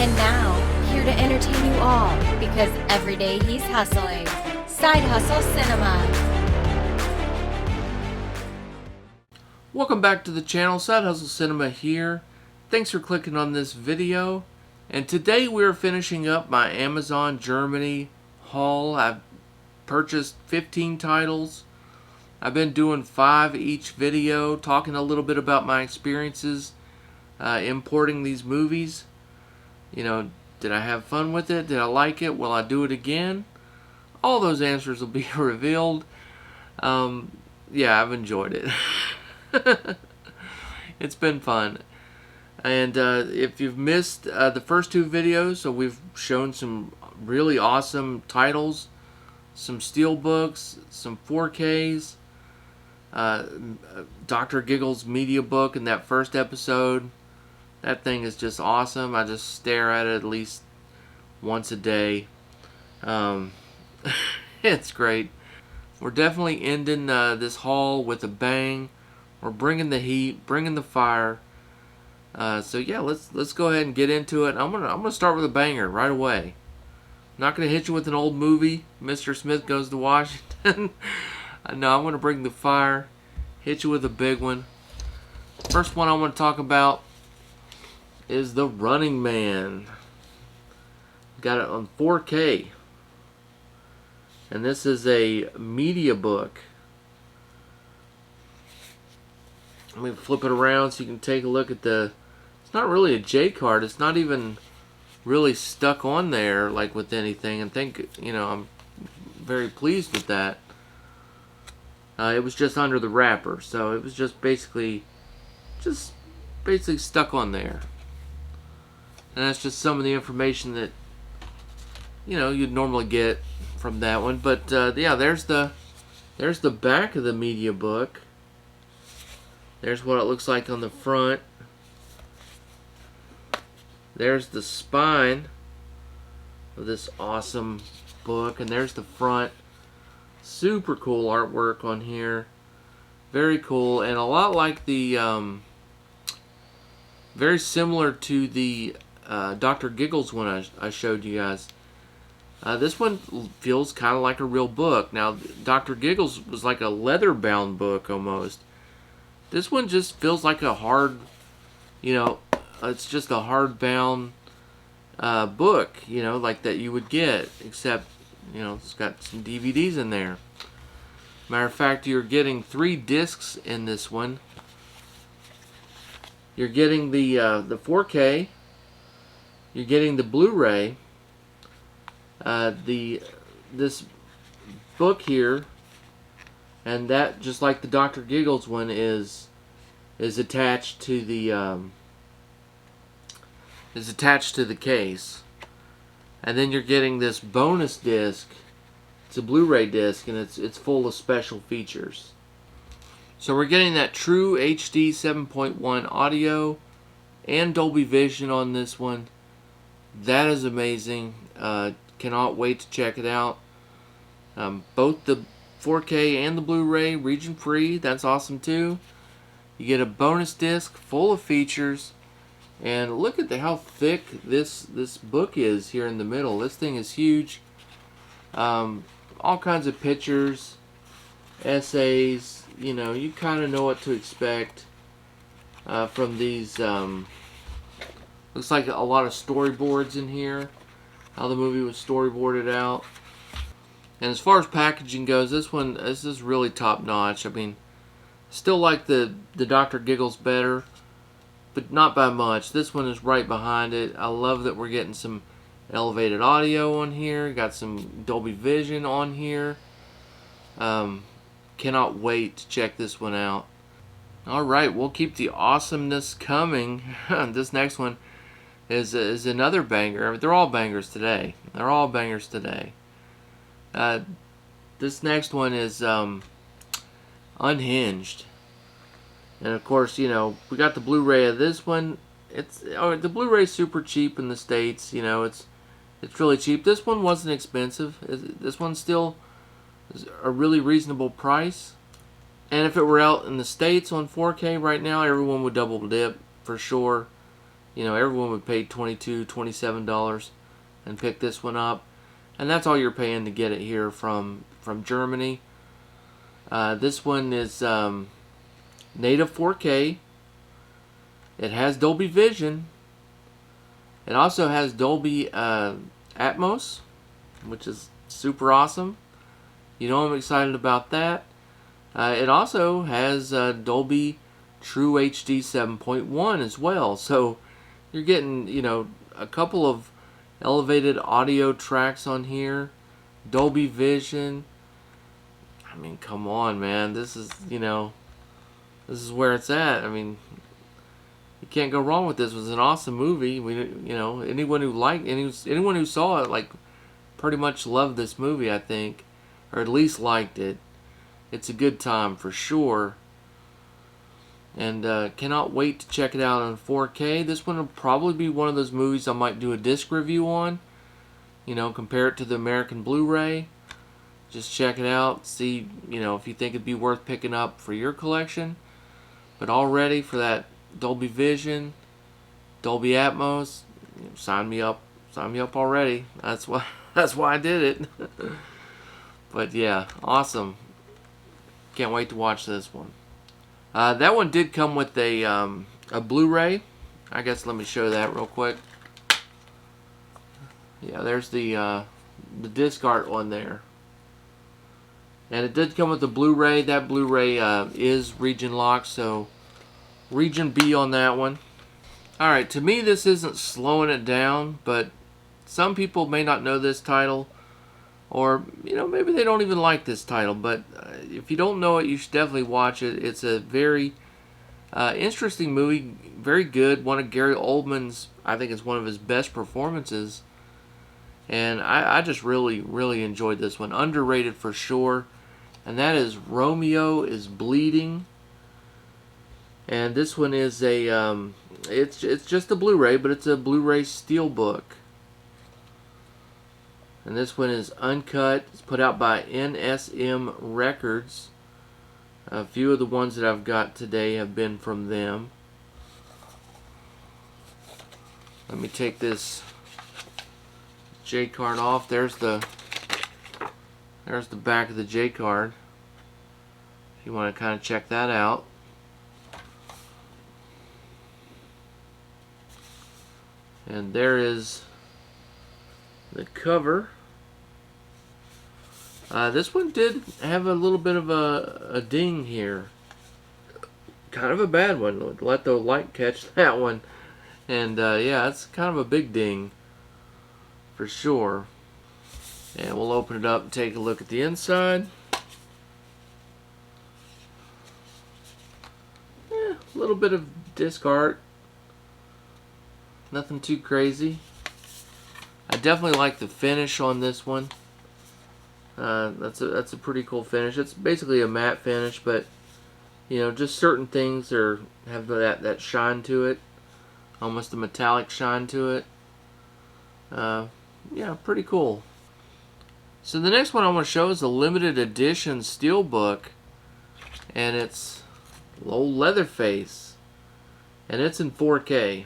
And now, here to entertain you all, because every day he's hustling. Side Hustle Cinema. Welcome back to the channel, Side Hustle Cinema here. Thanks for clicking on this video. And today we're finishing up my Amazon Germany haul. I've purchased 15 titles. I've been doing 5 each video, talking a little bit about my experiences importing these movies. You know, did I have fun with it? Did I like it? Will I do it again? All those answers will be revealed. Yeah, I've enjoyed it. It's been fun. And if you've missed the first 2 videos, so we've shown some really awesome titles, some Steelbooks, some 4Ks, Dr. Giggles media book in that first episode. That thing is just awesome. I just stare at it at least once a day. It's great. We're definitely ending this haul with a bang. We're bringing the heat, bringing the fire. So yeah, let's go ahead and get into it. I'm gonna start with a banger right away. I'm not gonna hit you with an old movie, Mr. Smith Goes to Washington. No, I'm gonna bring the fire, hit you with a big one. First one I want to talk about is The Running Man. Got it on 4K, and this is a media book. Let me flip it around so you can take a look at the. It's not really a J card. It's not even really stuck on there like with anything. And I'm very pleased with that. It was just under the wrapper, so it was just basically stuck on there. And that's just some of the information that you'd normally get from that one. But yeah, there's the back of the media book. There's what it looks like on the front. There's the spine of this awesome book, and there's the front. Super cool artwork on here. Very cool, and a lot like the very similar to the Dr. Giggles one I showed you guys. This one feels kind of like a real book. Now, Dr. Giggles was like a leather-bound book almost. This one just feels like a hard, it's just a hard-bound book, like that you would get, except, it's got some DVDs in there. Matter of fact, you're getting 3 discs in this one. You're getting the 4K. You're getting the Blu-ray. This book here, and that, just like the Dr. Giggles one, is attached to the case. And then you're getting this bonus disc. It's a Blu-ray disc, and it's full of special features. So we're getting that true HD 7.1 audio and Dolby Vision on this one. That is amazing. Cannot wait to check it out. Both the 4K and the Blu-ray region free. That's awesome too. You get a bonus disc full of features, and look at how thick this book is here in the middle. This thing is huge. All kinds of pictures, essays. You kind of know what to expect from these. Looks like a lot of storyboards in here. How the movie was storyboarded out. And as far as packaging goes, this is really top notch. I mean, still like the Dr. Giggles better, but not by much. This one is right behind it. I love that we're getting some elevated audio on here. Got some Dolby Vision on here. Cannot wait to check this one out. Alright, we'll keep the awesomeness coming. This next one is another banger. I mean, they're all bangers today. This next one is Unhinged. And of course, we got the Blu-ray of this one. The Blu-ray's super cheap in the States. It's really cheap. This one wasn't expensive. This one still is a really reasonable price. And if it were out in the States on 4K right now, everyone would double dip for sure. You know, everyone would pay $22, $27 and pick this one up. And that's all you're paying to get it here from Germany. This one is native 4K. It has Dolby Vision. It also has Dolby Atmos, which is super awesome. You know I'm excited about that. It also has Dolby True HD 7.1 as well. So you're getting, you know, a couple of elevated audio tracks on here. Dolby Vision. I mean, come on, man. This is, you know, this is where it's at. I mean, you can't go wrong with this. It was an awesome movie. You know, anyone who saw it, like, pretty much loved this movie, I think, or at least liked it. It's a good time for sure. And cannot wait to check it out on 4K. This one will probably be one of those movies I might do a disc review on. You know, compare it to the American Blu-ray. Just check it out. See, you know, if you think it'd be worth picking up for your collection. But already for that Dolby Vision, Dolby Atmos, you know, sign me up. Sign me up already. That's why I did it. But yeah, awesome. Can't wait to watch this one. That one did come with a Blu-ray. I guess let me show that real quick. Yeah, there's the disc art on there. And it did come with the Blu-ray. That Blu-ray is region locked, so region B on that one. Alright, to me this isn't slowing it down, but some people may not know this title. Or, you know, maybe they don't even like this title. But if you don't know it, you should definitely watch it. It's a very interesting movie. Very good. One of Gary Oldman's, I think it's one of his best performances. And I just really, really enjoyed this one. Underrated for sure. And that is Romeo is Bleeding. And this one is a, it's just a Blu-ray, but it's a Blu-ray Steelbook. And this one is uncut. It's put out by NSM Records. A few of the ones that I've got today have been from them. Let me take this J card off. There's the back of the J card. If you want to kind of check that out. And there is the cover. This one did have a little bit of a ding here. Kind of a bad one. Let the light catch that one. And yeah, it's kind of a big ding for sure. And we'll open it up and take a look at the inside. Yeah, a little bit of disc art. Nothing too crazy. I definitely like the finish on this one. That's a pretty cool finish. It's basically a matte finish, but you know, just certain things have that shine to it, almost a metallic shine to it. Yeah, pretty cool. So the next one I want to show is a limited edition Steelbook, and it's old Leatherface, and it's in 4K.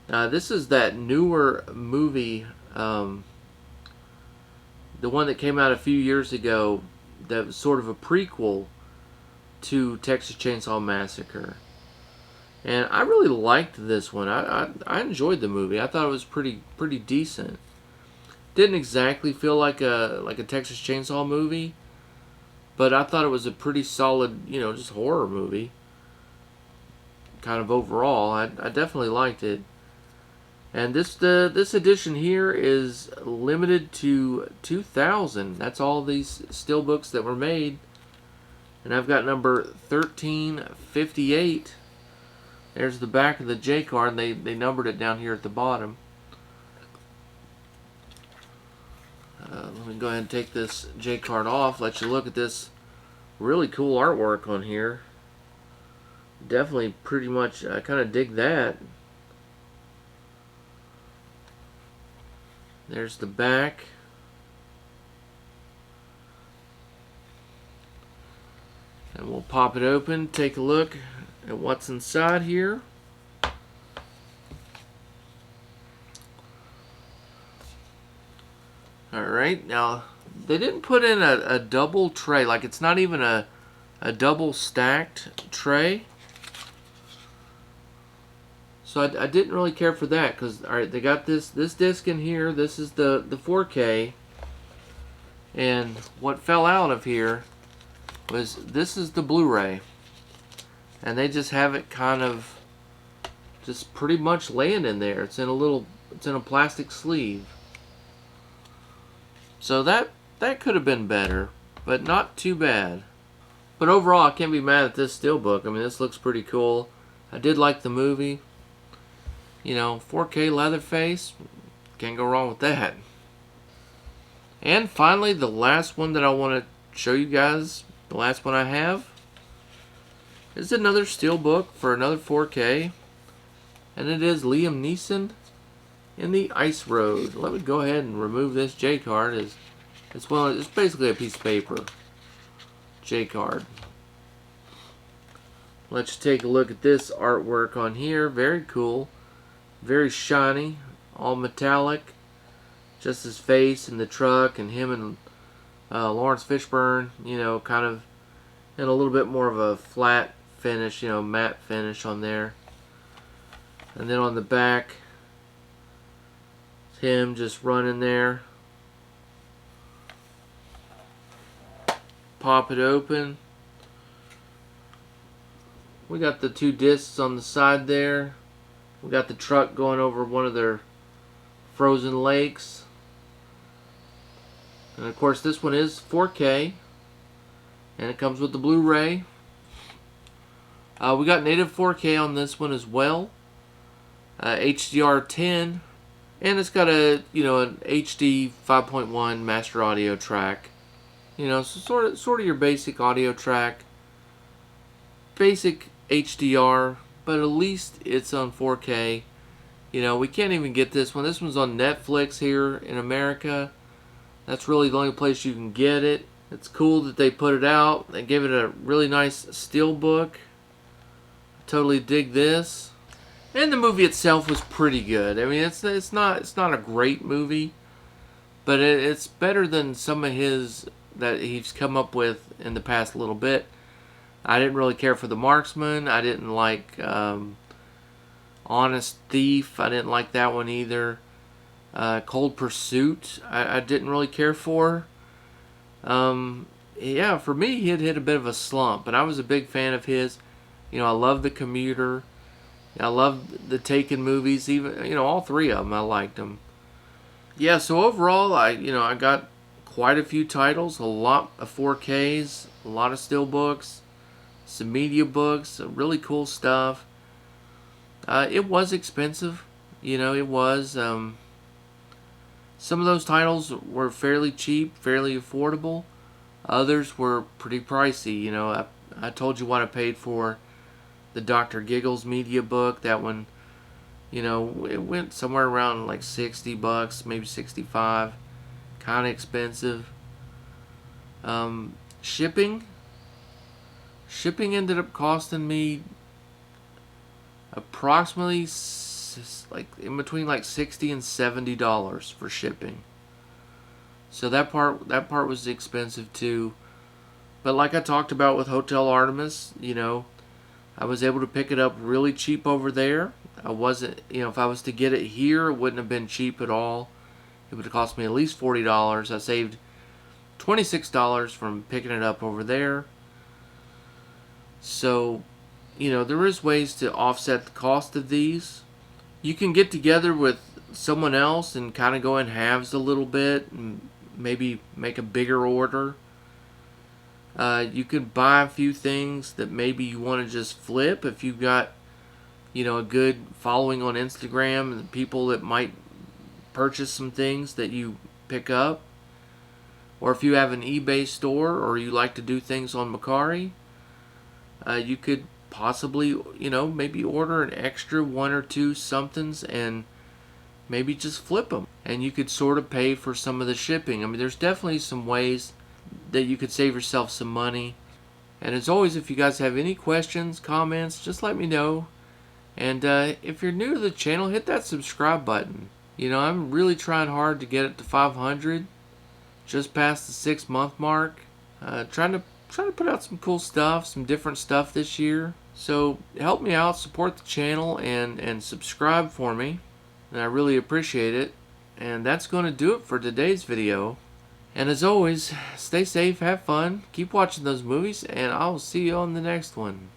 This is that newer movie, the one that came out a few years ago that was sort of a prequel to Texas Chainsaw Massacre. And I really liked this one. I enjoyed the movie. I thought it was pretty decent. Didn't exactly feel like a Texas Chainsaw movie, but I thought it was a pretty solid, you know, just horror movie. Kind of overall, I definitely liked it. And this edition here is limited to 2,000. That's all these Steelbooks that were made. And I've got number 1358. There's the back of the J card. They numbered it down here at the bottom. Let me go ahead and take this J card off. Let you look at this really cool artwork on here. Definitely pretty much, I kind of dig that. There's the back. And we'll pop it open, take a look at what's inside here. Alright, now they didn't put in a double tray, like it's not even a double stacked tray. So I didn't really care for that, because alright, they got this disc in here. This is the 4K, and what fell out of here was this is the Blu-ray, and they just have it kind of just pretty much laying in there. It's in a plastic sleeve. So that could have been better, but not too bad. But overall, I can't be mad at this Steelbook. I mean, this looks pretty cool. I did like the movie. You know, 4K Leatherface, can't go wrong with that. And finally, the last one that I want to show you guys, the last one I have, is another Steelbook for another 4K. And it is Liam Neeson in the Ice Road. Let me go ahead and remove this J card. It's basically a piece of paper. J card. Let's take a look at this artwork on here. Very cool. Very shiny. All metallic. Just his face and the truck and him and Lawrence Fishburne, you know, kind of in a little bit more of a flat finish, you know, matte finish on there. And then on the back, him just running there. Pop it open. We got the two discs on the side there. We got the truck going over one of their frozen lakes. And of course this one is 4K. And it comes with the Blu-ray. We got native 4K on this one as well. HDR10. And it's got an HD 5.1 master audio track. You know, so sort of your basic audio track. Basic HDR, but at least it's on 4K. You know, we can't even get this one. This one's on Netflix here in America. That's really the only place you can get it. It's cool that they put it out. They gave it a really nice Steelbook. I totally dig this. And the movie itself was pretty good. I mean, it's not a great movie, but it's better than some of his that he's come up with in the past a little bit. I didn't really care for The Marksman. I didn't like Honest Thief. I didn't like that one either. Cold Pursuit, I didn't really care for. Yeah, for me, he had hit a bit of a slump, but I was a big fan of his. You know, I love The Commuter. I love the Taken movies. Even, you know, all three of them, I liked them. Yeah, so overall, I got quite a few titles, a lot of 4Ks, a lot of Steelbooks, some media books, really cool stuff. It was expensive, you know, it was. Some of those titles were fairly cheap, fairly affordable. Others were pretty pricey, you know. I told you what I paid for the Dr. Giggles media book. That one, you know, it went somewhere around like $60, maybe $65. Kind of expensive. Shipping ended up costing me approximately like in between like $60 and $70 for shipping. So that part was expensive too. But like I talked about with Hotel Artemis, you know, I was able to pick it up really cheap over there. I wasn't, you know, if I was to get it here, it wouldn't have been cheap at all. It would have cost me at least $40. I saved $26 from picking it up over there. So, you know, there is ways to offset the cost of these. You can get together with someone else and kind of go in halves a little bit and maybe make a bigger order. You could buy a few things that maybe you want to just flip if you've got, you know, a good following on Instagram and people that might purchase some things that you pick up. Or if you have an eBay store or you like to do things on Mercari, you could possibly, you know, maybe order an extra one or two somethings and maybe just flip them. And you could sort of pay for some of the shipping. I mean, there's definitely some ways that you could save yourself some money. And as always, if you guys have any questions, comments, just let me know. And if you're new to the channel, hit that subscribe button. You know, I'm really trying hard to get it to 500. just past the 6-month mark. Trying to put out some cool stuff, some different stuff this year. So help me out, support the channel, and subscribe for me. And I really appreciate it. And that's going to do it for today's video. And as always, stay safe, have fun, keep watching those movies, and I'll see you on the next one.